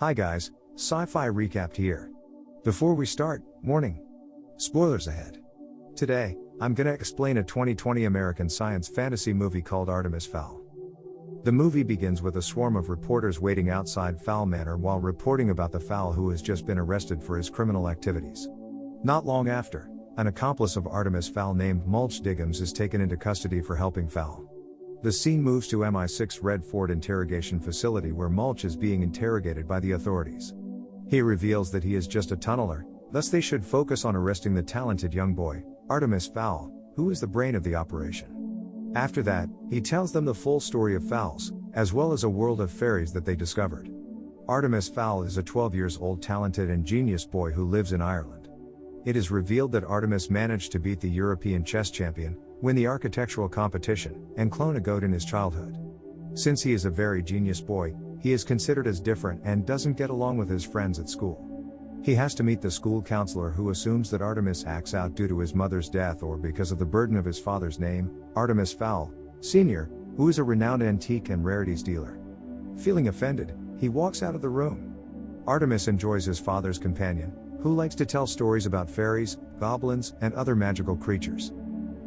Hi guys, Sci-Fi Recapped here. Before we start, warning. Spoilers ahead. Today, I'm gonna explain a 2020 American science fantasy movie called Artemis Fowl. The movie begins with a swarm of reporters waiting outside Fowl Manor while reporting about the fowl who has just been arrested for his criminal activities. Not long after, an accomplice of Artemis Fowl named Mulch Diggums is taken into custody for helping Fowl. The scene moves to MI6 Red Fort interrogation facility where Mulch is being interrogated by the authorities. He reveals that he is just a tunneler, thus they should focus on arresting the talented young boy, Artemis Fowl, who is the brain of the operation. After that, he tells them the full story of fowls, as well as a world of fairies that they discovered. Artemis Fowl is a 12-year-old talented and genius boy who lives in Ireland. It is revealed that Artemis managed to beat the European chess champion, win the architectural competition, and clone a goat in his childhood. Since he is a very genius boy, he is considered as different and doesn't get along with his friends at school. He has to meet the school counselor who assumes that Artemis acts out due to his mother's death or because of the burden of his father's name, Artemis Fowl, Sr., who is a renowned antique and rarities dealer. Feeling offended, he walks out of the room. Artemis enjoys his father's companion, who likes to tell stories about fairies, goblins, and other magical creatures.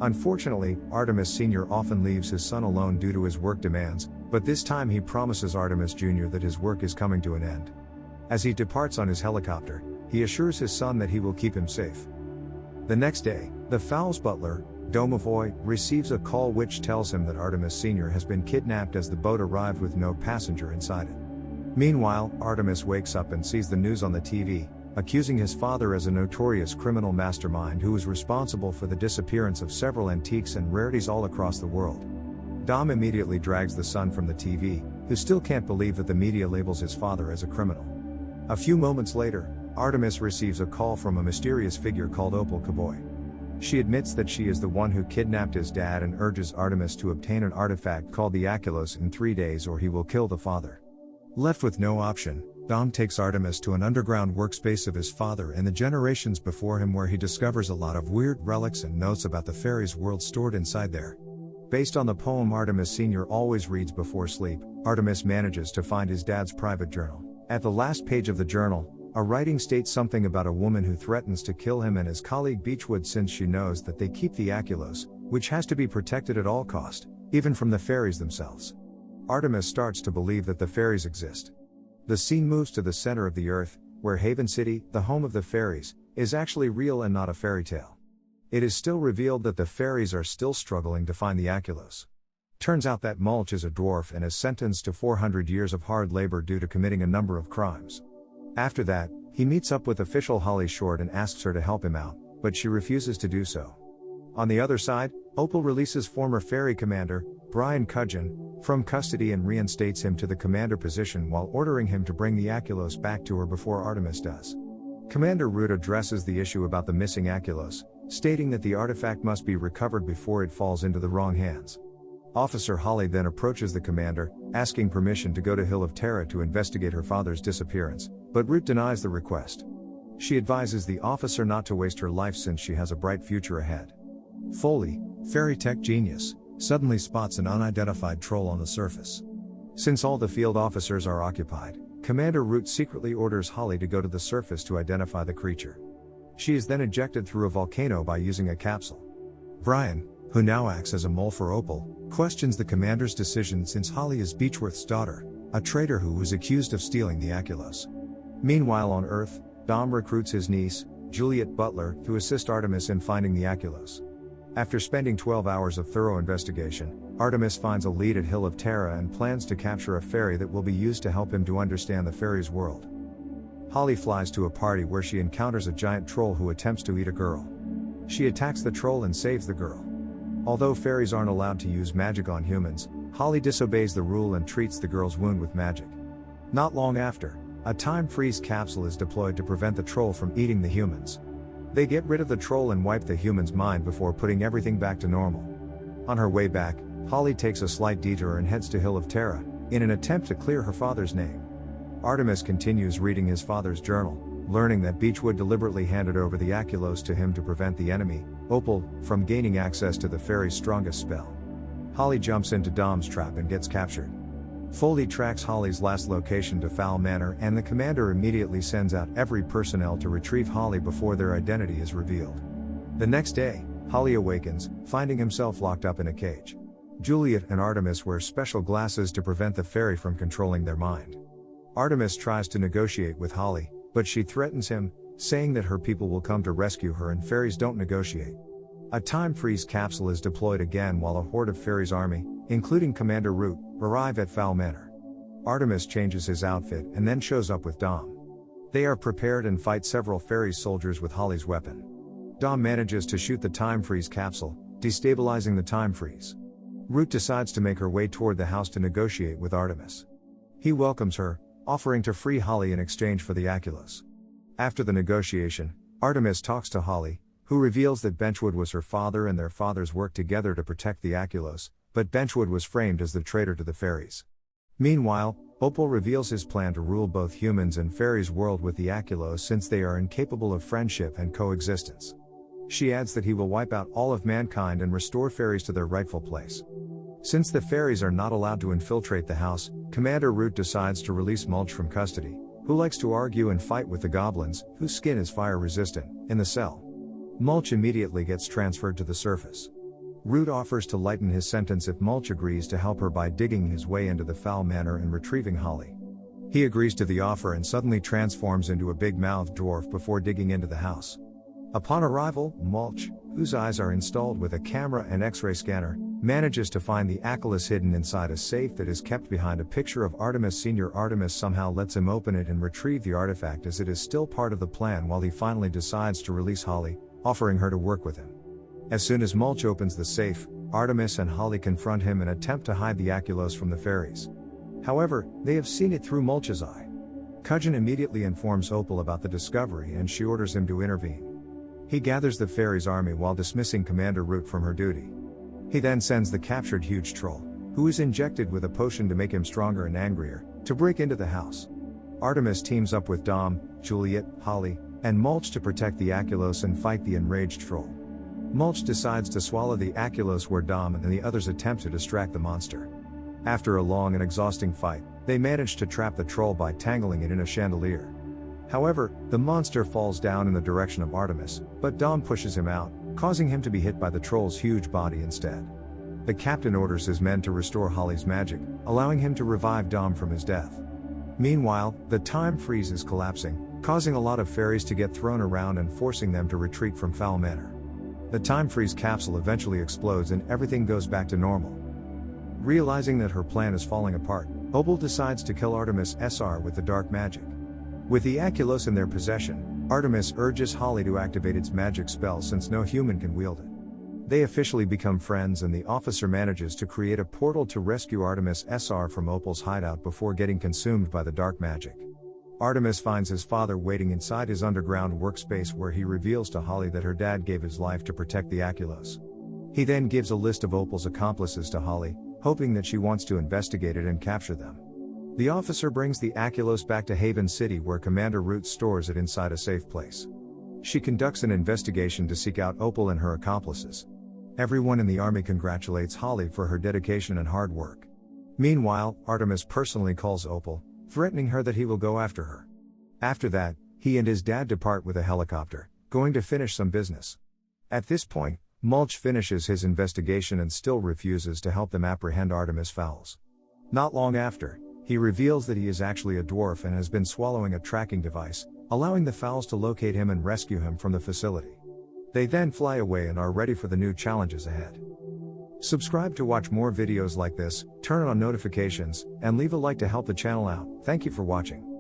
Unfortunately, Artemis Sr. often leaves his son alone due to his work demands, but this time he promises Artemis Jr. that his work is coming to an end. As he departs on his helicopter, he assures his son that he will keep him safe. The next day, the fowl's butler, Domovoy, receives a call which tells him that Artemis Sr. has been kidnapped as the boat arrived with no passenger inside it. Meanwhile, Artemis wakes up and sees the news on the TV, accusing his father as a notorious criminal mastermind who is responsible for the disappearance of several antiques and rarities all across the world. Dom immediately drags the son from the TV, who still can't believe that the media labels his father as a criminal. A few moments later, Artemis receives a call from a mysterious figure called Opal Cowboy. She admits that she is the one who kidnapped his dad and urges Artemis to obtain an artifact called the Aculos in 3 days or he will kill the father. Left with no option, Dom takes Artemis to an underground workspace of his father and the generations before him where he discovers a lot of weird relics and notes about the fairies' world stored inside there. Based on the poem Artemis Sr. always reads before sleep, Artemis manages to find his dad's private journal. At the last page of the journal, a writing states something about a woman who threatens to kill him and his colleague Beechwood since she knows that they keep the Aculos, which has to be protected at all cost, even from the fairies themselves. Artemis starts to believe that the fairies exist. The scene moves to the center of the earth, where Haven City, the home of the fairies, is actually real and not a fairy tale. It is still revealed that the fairies are still struggling to find the Aculos. Turns out that Mulch is a dwarf and is sentenced to 400 years of hard labor due to committing a number of crimes. After that, he meets up with official Holly Short and asks her to help him out, but she refuses to do so. On the other side, Opal releases former fairy commander, Brian Cudgeon, from custody and reinstates him to the commander position while ordering him to bring the Aculos back to her before Artemis does. Commander Root addresses the issue about the missing Aculos, stating that the artifact must be recovered before it falls into the wrong hands. Officer Holly then approaches the commander, asking permission to go to Hill of Terra to investigate her father's disappearance, but Root denies the request. She advises the officer not to waste her life since she has a bright future ahead. Foley, fairy tech genius, suddenly spots an unidentified troll on the surface. Since all the field officers are occupied, Commander Root secretly orders Holly to go to the surface to identify the creature. She is then ejected through a volcano by using a capsule. Brian, who now acts as a mole for Opal, questions the commander's decision since Holly is Beechworth's daughter, a traitor who was accused of stealing the Aculos. Meanwhile on Earth, Dom recruits his niece, Juliet Butler, to assist Artemis in finding the Aculos. After spending 12 hours of thorough investigation, Artemis finds a lead at Hill of Terra and plans to capture a fairy that will be used to help him to understand the fairies' world. Holly flies to a party where she encounters a giant troll who attempts to eat a girl. She attacks the troll and saves the girl. Although fairies aren't allowed to use magic on humans, Holly disobeys the rule and treats the girl's wound with magic. Not long after, a time freeze capsule is deployed to prevent the troll from eating the humans. They get rid of the troll and wipe the human's mind before putting everything back to normal. On her way back, Holly takes a slight detour and heads to Hill of Terra, in an attempt to clear her father's name. Artemis continues reading his father's journal, learning that Beechwood deliberately handed over the Aculos to him to prevent the enemy, Opal, from gaining access to the fairy's strongest spell. Holly jumps into Dom's trap and gets captured. Foley tracks Holly's last location to Fowl Manor, and the commander immediately sends out every personnel to retrieve Holly before their identity is revealed. The next day, Holly awakens, finding himself locked up in a cage. Juliet and Artemis wear special glasses to prevent the fairy from controlling their mind. Artemis tries to negotiate with Holly, but she threatens him, saying that her people will come to rescue her and fairies don't negotiate. A time freeze capsule is deployed again while a horde of fairies' army, including Commander Root, arrive at Fowl Manor. Artemis changes his outfit and then shows up with Dom. They are prepared and fight several fairies soldiers with Holly's weapon. Dom manages to shoot the time freeze capsule, destabilizing the time freeze. Root decides to make her way toward the house to negotiate with Artemis. He welcomes her, offering to free Holly in exchange for the Aculos. After the negotiation, Artemis talks to Holly, who reveals that Benchwood was her father and their fathers worked together to protect the Aculos, but Benchwood was framed as the traitor to the fairies. Meanwhile, Opal reveals his plan to rule both humans and fairies' world with the Aculos since they are incapable of friendship and coexistence. She adds that he will wipe out all of mankind and restore fairies to their rightful place. Since the fairies are not allowed to infiltrate the house, Commander Root decides to release Mulch from custody, who likes to argue and fight with the goblins, whose skin is fire resistant, in the cell. Mulch immediately gets transferred to the surface. Root offers to lighten his sentence if Mulch agrees to help her by digging his way into the Fowl Manor and retrieving Holly. He agrees to the offer and suddenly transforms into a big-mouthed dwarf before digging into the house. Upon arrival, Mulch, whose eyes are installed with a camera and X-ray scanner, manages to find the Aculos hidden inside a safe that is kept behind a picture of Artemis Sr. Artemis somehow lets him open it and retrieve the artifact as it is still part of the plan while he finally decides to release Holly, offering her to work with him. As soon as Mulch opens the safe, Artemis and Holly confront him and attempt to hide the Aculos from the fairies. However, they have seen it through Mulch's eye. Cudgeon immediately informs Opal about the discovery and she orders him to intervene. He gathers the fairies' army while dismissing Commander Root from her duty. He then sends the captured huge troll, who is injected with a potion to make him stronger and angrier, to break into the house. Artemis teams up with Dom, Juliet, Holly, and Mulch to protect the Aculos and fight the enraged troll. Mulch decides to swallow the Aculos where Dom and the others attempt to distract the monster. After a long and exhausting fight, they manage to trap the troll by tangling it in a chandelier. However, the monster falls down in the direction of Artemis, but Dom pushes him out, causing him to be hit by the troll's huge body instead. The captain orders his men to restore Holly's magic, allowing him to revive Dom from his death. Meanwhile, the time freeze is collapsing, causing a lot of fairies to get thrown around and forcing them to retreat from Fowl Manor. The time freeze capsule eventually explodes and everything goes back to normal. Realizing that her plan is falling apart, Opal decides to kill Artemis Sr. with the dark magic. With the Aculos in their possession, Artemis urges Holly to activate its magic spell since no human can wield it. They officially become friends and the officer manages to create a portal to rescue Artemis Sr. from Opal's hideout before getting consumed by the dark magic. Artemis finds his father waiting inside his underground workspace where he reveals to Holly that her dad gave his life to protect the Aculos. He then gives a list of Opal's accomplices to Holly, hoping that she wants to investigate it and capture them. The officer brings the Aculos back to Haven City where Commander Root stores it inside a safe place. She conducts an investigation to seek out Opal and her accomplices. Everyone in the army congratulates Holly for her dedication and hard work. Meanwhile, Artemis personally calls Opal, threatening her that he will go after her. After that, he and his dad depart with a helicopter, going to finish some business. At this point, Mulch finishes his investigation and still refuses to help them apprehend Artemis Fowls. Not long after, he reveals that he is actually a dwarf and has been swallowing a tracking device, allowing the Fowls to locate him and rescue him from the facility. They then fly away and are ready for the new challenges ahead. Subscribe to watch more videos like this, turn on notifications, and leave a like to help the channel out. Thank you for watching.